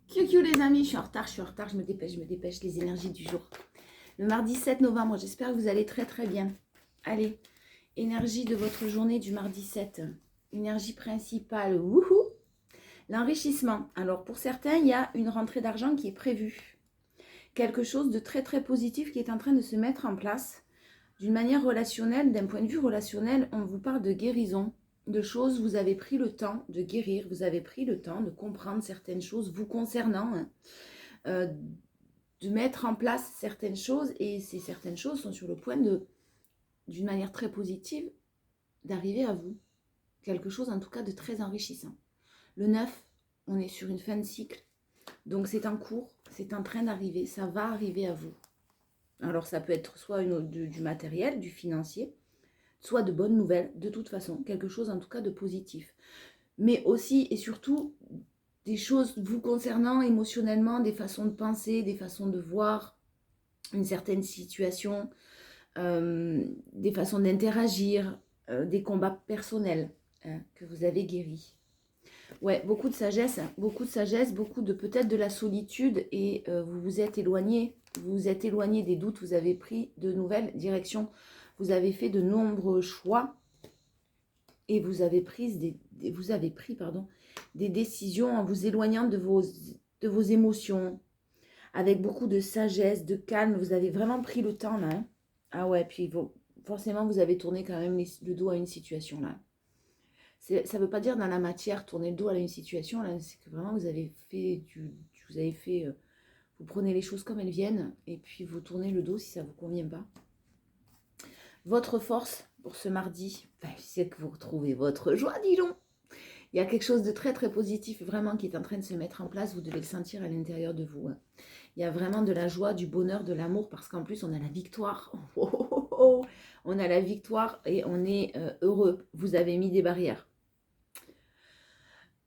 Kiou les amis, je suis en retard, je me dépêche, les énergies du jour. Le mardi 7 novembre, j'espère que vous allez très très bien. Allez, énergie de votre journée du mardi 7. Énergie principale, wouhou, l'enrichissement. Alors pour certains, il y a une rentrée d'argent qui est prévue. Quelque chose de très très positif qui est en train de se mettre en place. D'une manière relationnelle, d'un point de vue relationnel, on vous parle de guérison, de choses, vous avez pris le temps de guérir, vous avez pris le temps de comprendre certaines choses vous concernant, de mettre en place certaines choses, et ces certaines choses sont sur le point d'une manière très positive, d'arriver à vous. Quelque chose en tout cas de très enrichissant. Le 9, on est sur une fin de cycle, donc c'est en cours, c'est en train d'arriver, ça va arriver à vous. Alors ça peut être soit du matériel, du financier, soit de bonnes nouvelles, de toute façon, quelque chose en tout cas de positif. Mais aussi et surtout des choses vous concernant émotionnellement, des façons de penser, des façons de voir une certaine situation, des façons d'interagir, des combats personnels que vous avez guéris. Ouais, beaucoup de sagesse, beaucoup de peut-être de la solitude, et vous vous êtes éloigné des doutes, vous avez pris de nouvelles directions, vous avez fait de nombreux choix et vous avez pris des décisions en vous éloignant de vos émotions, avec beaucoup de sagesse, de calme. Vous avez vraiment pris le temps là. Ah ouais, puis forcément vous avez tourné quand même le dos à une situation là. Ça ne veut pas dire dans la matière tourner le dos à une situation là, c'est que vraiment vous avez fait vous prenez les choses comme elles viennent et puis vous tournez le dos si ça ne vous convient pas. Votre force pour ce mardi, c'est que vous retrouvez votre joie, dis donc. Il y a quelque chose de très très positif vraiment qui est en train de se mettre en place, vous devez le sentir à l'intérieur de vous. Il y a vraiment de la joie, du bonheur, de l'amour, parce qu'en plus on a la victoire. Oh, oh, oh, oh. On a la victoire et on est heureux. Vous avez mis des barrières.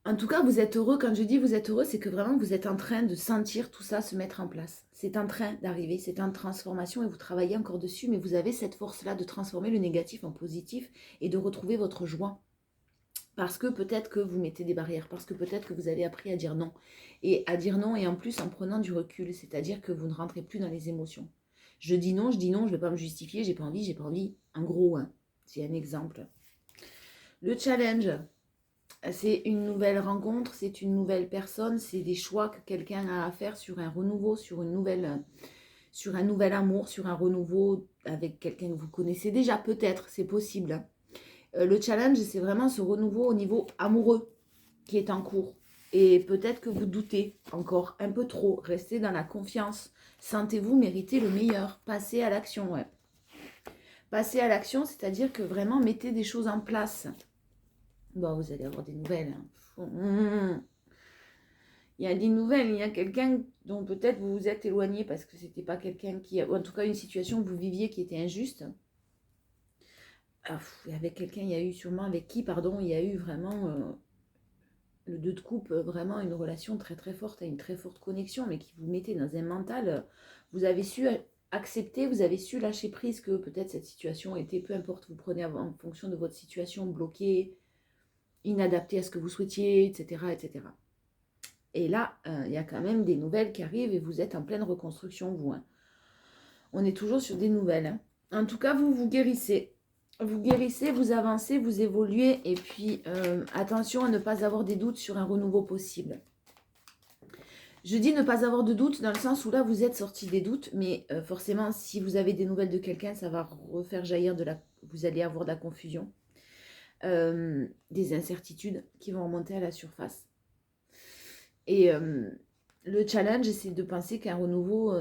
En tout cas, vous êtes heureux. Quand je dis vous êtes heureux, c'est que vraiment vous êtes en train de sentir tout ça se mettre en place. C'est en train d'arriver, c'est en transformation et vous travaillez encore dessus, mais vous avez cette force-là de transformer le négatif en positif et de retrouver votre joie. Parce que peut-être que vous mettez des barrières, parce que peut-être que vous avez appris à dire non. Et à dire non, et en plus en prenant du recul, c'est-à-dire que vous ne rentrez plus dans les émotions. Je dis non, je ne vais pas me justifier, j'ai pas envie. En gros, c'est un exemple. Le challenge, c'est une nouvelle rencontre, c'est une nouvelle personne, c'est des choix que quelqu'un a à faire sur un renouveau, sur un nouvel amour, sur un renouveau avec quelqu'un que vous connaissez déjà, peut-être, c'est possible. Le challenge, c'est vraiment ce renouveau au niveau amoureux qui est en cours. Et peut-être que vous doutez encore un peu trop. Restez dans la confiance. Sentez-vous mériter le meilleur. Passez à l'action, ouais. Passez à l'action, c'est-à-dire que vraiment mettez des choses en place. Bon, vous allez avoir des nouvelles. Il y a des nouvelles, il y a quelqu'un dont peut-être vous vous êtes éloigné parce que c'était pas quelqu'un qui... En tout cas, une situation que vous viviez qui était injuste. Avec quelqu'un, il y a eu sûrement... Avec qui, pardon, il y a eu vraiment... le 2 de coupe, vraiment une relation très très forte, une très forte connexion, mais qui vous mettait dans un mental, vous avez su accepter, vous avez su lâcher prise que peut-être cette situation était, peu importe, vous prenez en fonction de votre situation, bloquée, inadaptée à ce que vous souhaitiez, etc. etc. Et là, il y a quand même des nouvelles qui arrivent et vous êtes en pleine reconstruction, vous. On est toujours sur des nouvelles. En tout cas, vous guérissez. Vous guérissez, vous avancez, vous évoluez. Et puis, attention à ne pas avoir des doutes sur un renouveau possible. Je dis ne pas avoir de doutes dans le sens où là, vous êtes sorti des doutes. Mais forcément, si vous avez des nouvelles de quelqu'un, ça va refaire jaillir vous allez avoir de la confusion. Des incertitudes qui vont remonter à la surface. Et le challenge, c'est de penser qu'un renouveau...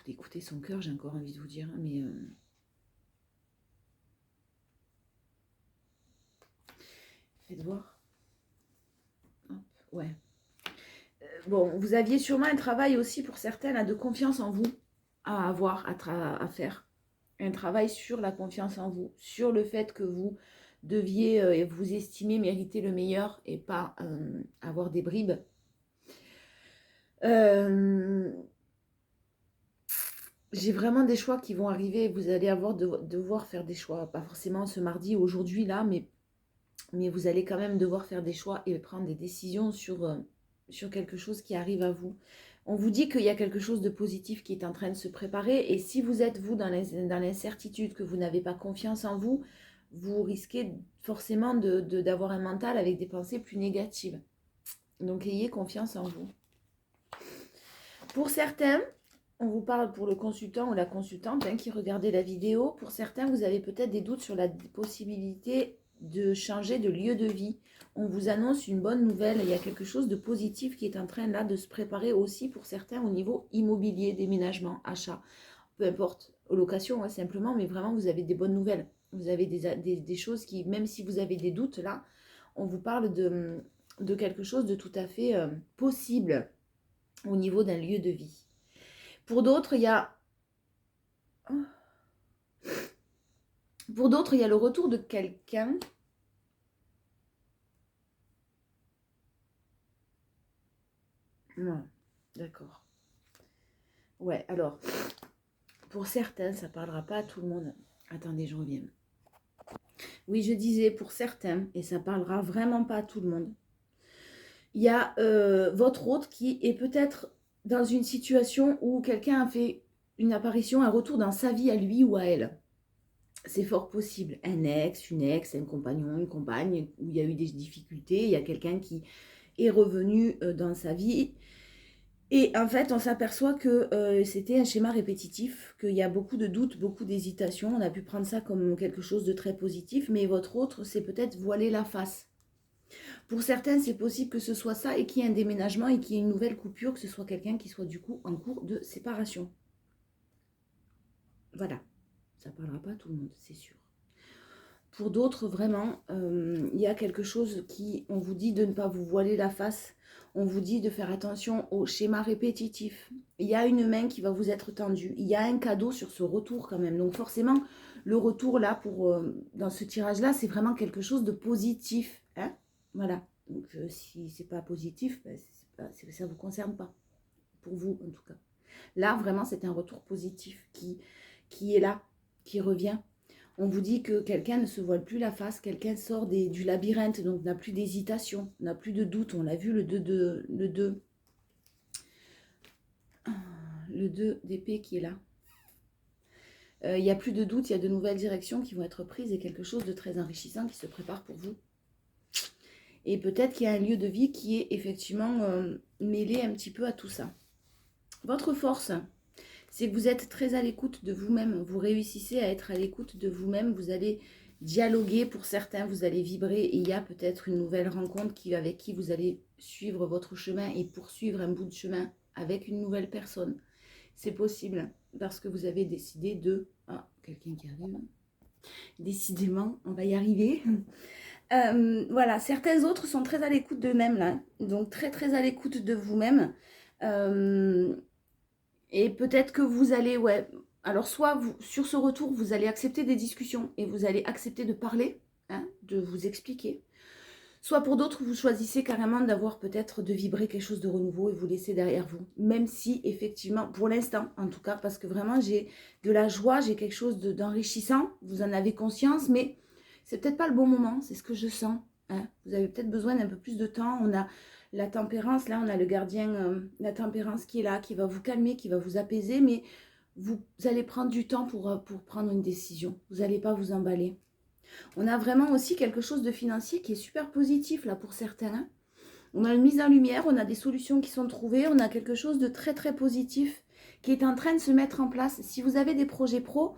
d'écouter son cœur, j'ai encore envie de vous dire. Mais... faites voir. Hop, ouais. Bon, vous aviez sûrement un travail aussi pour certains là, de confiance en vous à avoir, à faire. Un travail sur la confiance en vous, sur le fait que vous deviez vous estimer mériter le meilleur et pas avoir des bribes. J'ai vraiment des choix qui vont arriver. Vous allez devoir faire des choix. Pas forcément ce mardi, aujourd'hui là, mais vous allez quand même devoir faire des choix et prendre des décisions sur sur quelque chose qui arrive à vous. On vous dit qu'il y a quelque chose de positif qui est en train de se préparer. Et si vous êtes, vous, dans l'incertitude, que vous n'avez pas confiance en vous, vous risquez forcément d'avoir un mental avec des pensées plus négatives. Donc, ayez confiance en vous. Pour certains, on vous parle pour le consultant ou la consultante qui regardait la vidéo. Pour certains, vous avez peut-être des doutes sur la possibilité de changer de lieu de vie. On vous annonce une bonne nouvelle. Il y a quelque chose de positif qui est en train là de se préparer aussi pour certains au niveau immobilier, déménagement, achat. Peu importe, location simplement, mais vraiment vous avez des bonnes nouvelles. Vous avez des choses qui, même si vous avez des doutes là, on vous parle de quelque chose de tout à fait possible au niveau d'un lieu de vie. Pour d'autres, il y a... Pour d'autres, il y a le retour de quelqu'un. Non, d'accord. Ouais, alors, pour certains, ça ne parlera pas à tout le monde. Attendez, je reviens. Oui, je disais pour certains, et ça ne parlera vraiment pas à tout le monde. Il y a votre hôte qui est peut-être dans une situation où quelqu'un a fait une apparition, un retour dans sa vie à lui ou à elle. C'est fort possible. Un ex, une ex, un compagnon, une compagne, où il y a eu des difficultés, il y a quelqu'un qui est revenu dans sa vie. Et en fait, on s'aperçoit que c'était un schéma répétitif, qu'il y a beaucoup de doutes, beaucoup d'hésitations. On a pu prendre ça comme quelque chose de très positif, mais votre autre, c'est peut-être voiler la face. Pour certains, c'est possible que ce soit ça et qu'il y ait un déménagement et qu'il y ait une nouvelle coupure, que ce soit quelqu'un qui soit du coup en cours de séparation. Voilà, ça ne parlera pas à tout le monde, c'est sûr. Pour d'autres, vraiment, il y a quelque chose qui, on vous dit de ne pas vous voiler la face. On vous dit de faire attention au schéma répétitif. Il y a une main qui va vous être tendue. Il y a un cadeau sur ce retour quand même. Donc forcément, le retour là, dans ce tirage-là, c'est vraiment quelque chose de positif. Hein, voilà. Donc si c'est pas positif, ben, ça ne vous concerne pas. Pour vous, en tout cas. Là, vraiment, c'est un retour positif qui est là, qui revient. On vous dit que quelqu'un ne se voile plus la face, quelqu'un sort du labyrinthe, donc n'a plus d'hésitation, n'a plus de doute. On l'a vu, le 2 d'épée qui est là. Il n'y a plus de doute, il y a de nouvelles directions qui vont être prises et quelque chose de très enrichissant qui se prépare pour vous. Et peut-être qu'il y a un lieu de vie qui est effectivement mêlé un petit peu à tout ça. Votre force, c'est que vous êtes très à l'écoute de vous-même. Vous réussissez à être à l'écoute de vous-même. Vous allez dialoguer pour certains, vous allez vibrer. Et il y a peut-être une nouvelle rencontre avec qui vous allez suivre votre chemin et poursuivre un bout de chemin avec une nouvelle personne. C'est possible parce que vous avez décidé de... Ah, quelqu'un qui arrive. Décidément, on va y arriver. Voilà, certains autres sont très à l'écoute d'eux-mêmes là. Donc très très à l'écoute de vous-même. Et peut-être que vous allez, alors soit sur ce retour, vous allez accepter des discussions et vous allez accepter de parler, de vous expliquer. Soit pour d'autres, vous choisissez carrément d'avoir peut-être de vibrer quelque chose de renouveau et vous laisser derrière vous. Même si, effectivement, pour l'instant, en tout cas, parce que vraiment, j'ai de la joie, j'ai quelque chose d'enrichissant, vous en avez conscience, mais c'est peut-être pas le bon moment, c'est ce que je sens. Vous avez peut-être besoin d'un peu plus de temps. On a la tempérance, là, on a le gardien, la tempérance qui est là, qui va vous calmer, qui va vous apaiser, mais vous allez prendre du temps pour prendre une décision. Vous n'allez pas vous emballer. On a vraiment aussi quelque chose de financier qui est super positif là pour certains. On a une mise en lumière, on a des solutions qui sont trouvées, on a quelque chose de très très positif qui est en train de se mettre en place. Si vous avez des projets pro,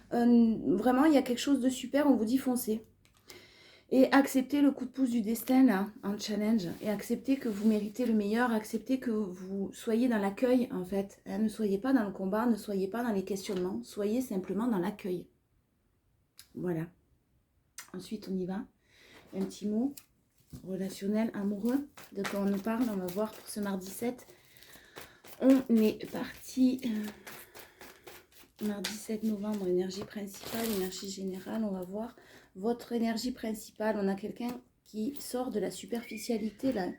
vraiment il y a quelque chose de super, on vous dit foncez. Et acceptez le coup de pouce du destin là, en challenge, et acceptez que vous méritez le meilleur, acceptez que vous soyez dans l'accueil en fait. Ne soyez pas dans le combat, ne soyez pas dans les questionnements, soyez simplement dans l'accueil. Voilà. Ensuite, on y va. Un petit mot relationnel, amoureux. De quoi on nous parle, on va voir pour ce mardi 7. On est parti. Mardi 7 novembre, énergie principale, énergie générale. On va voir votre énergie principale. On a quelqu'un qui sort de la superficialité là.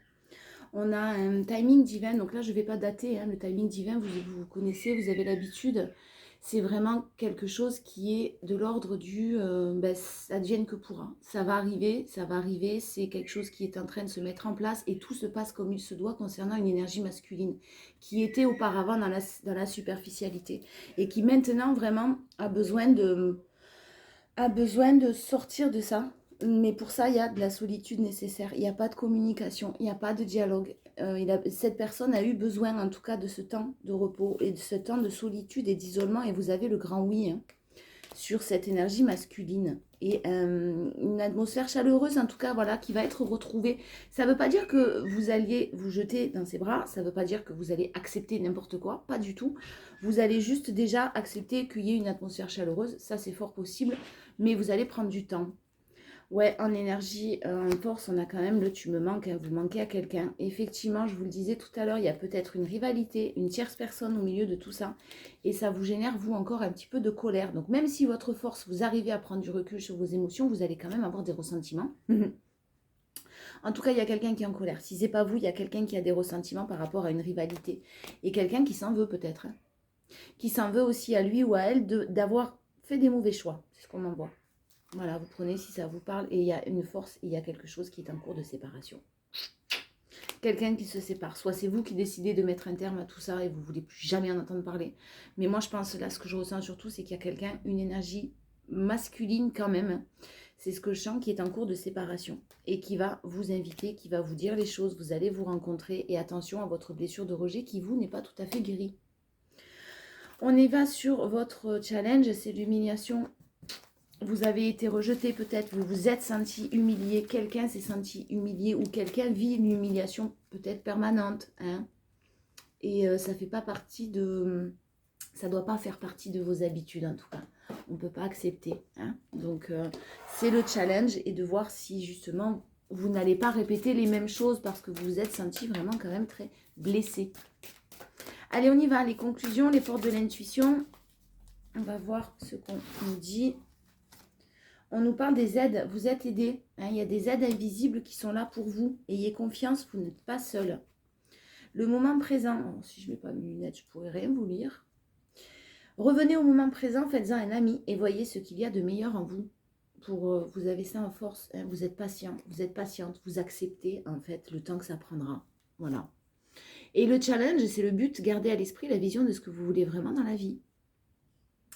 On a un timing divin. Donc là, je ne vais pas dater. Le timing divin, vous connaissez, vous avez l'habitude. c'est vraiment quelque chose qui est de l'ordre du ça advienne que pourra. Ça va arriver, c'est quelque chose qui est en train de se mettre en place et tout se passe comme il se doit concernant une énergie masculine qui était auparavant dans la superficialité et qui maintenant vraiment a besoin de sortir de ça. Mais pour ça, il y a de la solitude nécessaire. Il n'y a pas de communication, il n'y a pas de dialogue. Cette personne a eu besoin, en tout cas, de ce temps de repos et de ce temps de solitude et d'isolement. Et vous avez le grand oui hein, sur cette énergie masculine. Et une atmosphère chaleureuse, en tout cas, voilà, qui va être retrouvée. Ça ne veut pas dire que vous alliez vous jeter dans ses bras. Ça ne veut pas dire que vous allez accepter n'importe quoi. Pas du tout. Vous allez juste déjà accepter qu'il y ait une atmosphère chaleureuse. Ça, c'est fort possible. Mais vous allez prendre du temps. Ouais, en énergie, en force, on a quand même le tu me manques, hein, vous manquez à quelqu'un. Effectivement, je vous le disais tout à l'heure, il y a peut-être une rivalité, une tierce personne au milieu de tout ça. Et ça vous génère, vous, encore un petit peu de colère. Donc même si votre force, vous arrivez à prendre du recul sur vos émotions, vous allez quand même avoir des ressentiments. En tout cas, il y a quelqu'un qui est en colère. Si c'est pas vous, il y a quelqu'un qui a des ressentiments par rapport à une rivalité. Et quelqu'un qui s'en veut peut-être. Hein. Qui s'en veut aussi à lui ou à elle d'avoir fait des mauvais choix. C'est ce qu'on en voit. Voilà, vous prenez si ça vous parle. Et il y a une force, il y a quelque chose qui est en cours de séparation. Quelqu'un qui se sépare. Soit c'est vous qui décidez de mettre un terme à tout ça et vous ne voulez plus jamais en entendre parler. Mais moi, je pense, là, ce que je ressens surtout, c'est qu'il y a quelqu'un, une énergie masculine quand même. C'est ce que je sens qui est en cours de séparation. Et qui va vous inviter, qui va vous dire les choses. Vous allez vous rencontrer. Et attention à votre blessure de rejet qui, vous, n'est pas tout à fait guérie. On y va sur votre challenge. C'est l'humiliation. Vous avez été rejeté peut-être, vous vous êtes senti humilié, quelqu'un s'est senti humilié ou quelqu'un vit une humiliation peut-être permanente. Hein, et ça fait pas partie de... Ça doit pas faire partie de vos habitudes en tout cas. On ne peut pas accepter. Hein, donc c'est le challenge et de voir si justement vous n'allez pas répéter les mêmes choses parce que vous vous êtes senti vraiment quand même très blessé. Allez, on y va. Les conclusions, les portes de l'intuition. On va voir ce qu'on nous dit. On nous parle des aides, vous êtes aidés. Hein, il y a des aides invisibles qui sont là pour vous. Ayez confiance, vous n'êtes pas seul. Le moment présent, bon, si je ne mets pas mes lunettes, je ne pourrais rien vous lire. Revenez au moment présent, faites-en un ami et voyez ce qu'il y a de meilleur en vous. Vous avez ça en force, hein, vous êtes patient, vous êtes patiente, vous acceptez en fait le temps que ça prendra. Voilà. Et le challenge, c'est le but, gardez à l'esprit la vision de ce que vous voulez vraiment dans la vie.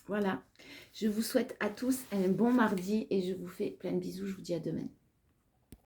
Voilà, je vous souhaite à tous un bon mardi et je vous fais plein de bisous, je vous dis à demain.